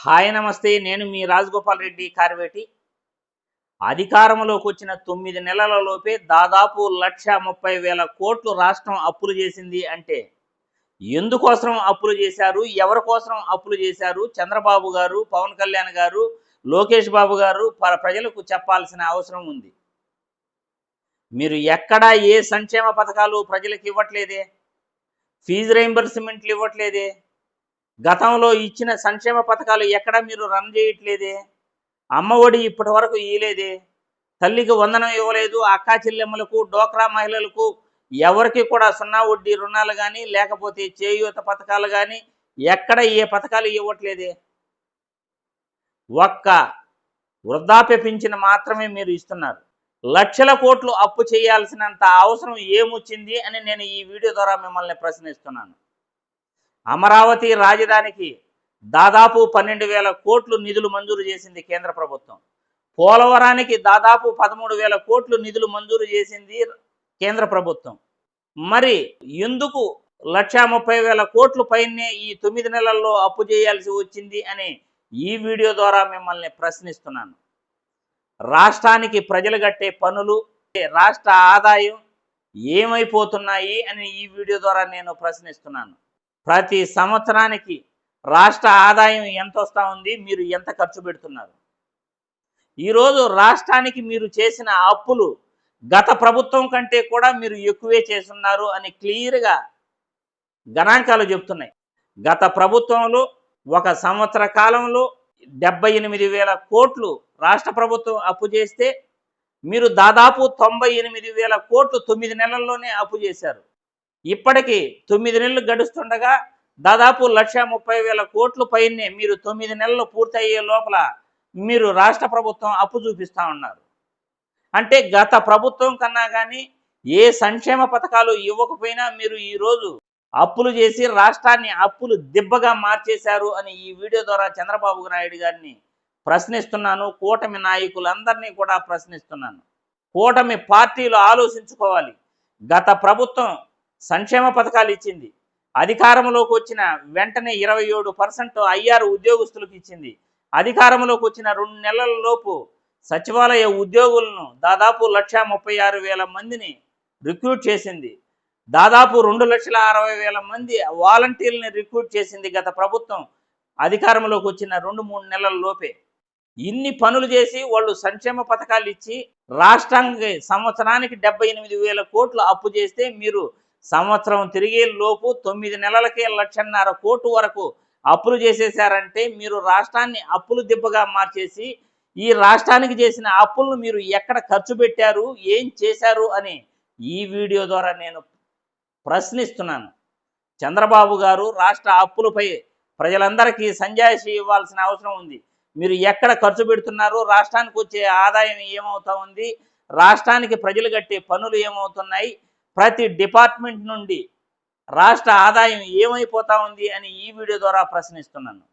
Hi నమస్తే. నేను మీ రాజగోపాల్ రెడ్డి కార్వేటి. అధికారంలోకి వచ్చిన 9 నెలలలోపే దాదాపు 1,30,000 కోట్లు రాష్ట్రం అప్పులు చేసింది అంటే ఎందుకోసం అప్పులు చేశారు? ఎవరి కోసం అప్పులు చేశారు? చంద్రబాబు గారు, పవన్ కళ్యాణ్ గారు, లోకేష్ బాబు గారు ప్రజలకు చెప్పాల్సిన అవసరం ఉంది. మీరు ఎక్కడా ఏ సంక్షేమ పథకాలు ప్రజలకు ఇవ్వట్లేదే, ఫీజు రీయింబర్స్మెంట్లు ఇవ్వట్లేదే, గతంలో ఇచ్చిన సంక్షేమ పథకాలు ఎక్కడ మీరు రన్ చేయట్లేదే, అమ్మఒడి ఇప్పటి వరకు ఇవ్వలేదే, తల్లికి వందనం ఇవ్వలేదు, అక్కా చెల్లెమ్మలకు, డోక్రా మహిళలకు ఎవరికి కూడా సున్నా వడ్డీ రుణాలు కానీ లేకపోతే చేయూత పథకాలు కానీ ఎక్కడ ఏ పథకాలు ఇవ్వట్లేదే. ఒక్క వృద్ధాప్య పింఛను మాత్రమే మీరు ఇస్తున్నారు. లక్షల కోట్లు అప్పు చేయాల్సినంత అవసరం ఏమొచ్చింది అని నేను ఈ వీడియో ద్వారా మిమ్మల్ని ప్రశ్నిస్తున్నాను. అమరావతి రాజధానికి దాదాపు 12,000 కోట్లు నిధులు మంజూరు చేసింది కేంద్ర ప్రభుత్వం. పోలవరానికి దాదాపు 13,000 కోట్లు నిధులు మంజూరు చేసింది కేంద్ర ప్రభుత్వం. మరి ఎందుకు 1,30,000 కోట్లు పైనే ఈ 9 నెలల్లో అప్పు చేయాల్సి వచ్చింది అని ఈ వీడియో ద్వారా మిమ్మల్ని ప్రశ్నిస్తున్నాను. రాష్ట్రానికి ప్రజలు కట్టే పనులు, రాష్ట్ర ఆదాయం ఏమైపోతున్నాయి అని ఈ వీడియో ద్వారా నేను ప్రశ్నిస్తున్నాను. ప్రతి సంవత్సరానికి రాష్ట్ర ఆదాయం ఎంత వస్తూ ఉంది, మీరు ఎంత ఖర్చు పెడుతున్నారు? ఈరోజు రాష్ట్రానికి మీరు చేసిన అప్పులు గత ప్రభుత్వం కంటే కూడా మీరు ఎక్కువే చేస్తున్నారు అని క్లియర్గా గణాంకాలు చెప్తున్నాయి. గత ప్రభుత్వంలో ఒక సంవత్సర కాలంలో 78,000 కోట్లు రాష్ట్ర ప్రభుత్వం అప్పు చేస్తే మీరు దాదాపు 98,000 కోట్లు 9 నెలల్లోనే అప్పు చేశారు. ఇప్పటికీ 9 నెలలు గడుస్తుండగా దాదాపు 1,30,000 కోట్లు పైనే మీరు 9 నెలలు పూర్తయ్యే లోపల మీరు రాష్ట్ర ప్రభుత్వం అప్పు చూపిస్తూ ఉన్నారు. అంటే గత ప్రభుత్వం కన్నా కానీ ఏ సంక్షేమ పథకాలు ఇవ్వకపోయినా మీరు ఈరోజు అప్పులు చేసి రాష్ట్రాన్ని అప్పులు దిబ్బగా మార్చేశారు అని ఈ వీడియో ద్వారా చంద్రబాబు నాయుడు గారిని ప్రశ్నిస్తున్నాను. కూటమి నాయకులందరినీ కూడా ప్రశ్నిస్తున్నాను. కూటమి పార్టీలు ఆలోచించుకోవాలి. గత ప్రభుత్వం సంక్షేమ పథకాలు ఇచ్చింది, అధికారంలోకి వచ్చిన వెంటనే 27% ఐఆర్ ఉద్యోగస్తులకు ఇచ్చింది. అధికారంలోకి వచ్చిన 2 నెలల లోపు సచివాలయ ఉద్యోగులను దాదాపు 1,36,000 మందిని రిక్రూట్ చేసింది. దాదాపు 2,60,000 మంది వాలంటీర్లని రిక్రూట్ చేసింది గత ప్రభుత్వం అధికారంలోకి వచ్చిన 2-3 నెలల లోపే. ఇన్ని పనులు చేసి వాళ్ళు సంక్షేమ పథకాలు ఇచ్చి రాష్ట్రానికి సంవత్సరానికి 78,000 కోట్లు అప్పు చేస్తే మీరు సంవత్సరం తిరిగే లోపు 9 నెలలకే 1,50,000 కోట్లు వరకు అప్పులు చేసేసారంటే మీరు రాష్ట్రాన్ని అప్పులు దిబ్బగా మార్చేసి ఈ రాష్ట్రానికి చేసిన అప్పులను మీరు ఎక్కడ ఖర్చు పెట్టారు, ఏం చేశారు అని ఈ వీడియో ద్వారా నేను ప్రశ్నిస్తున్నాను. చంద్రబాబు గారు రాష్ట్ర అప్పులపై ప్రజలందరికీ సంజాయిషి ఇవ్వాల్సిన అవసరం ఉంది. మీరు ఎక్కడ ఖర్చు పెడుతున్నారు, రాష్ట్రానికి వచ్చే ఆదాయం ఏమవుతా ఉంది, రాష్ట్రానికి ప్రజలు కట్టే పనులు ఏమవుతున్నాయి, ప్రతి డిపార్ట్మెంట్ నుండి రాష్ట్ర ఆదాయం ఏమైపోతా ఉంది అని ఈ వీడియో ద్వారా ప్రశ్నిస్తున్నాను.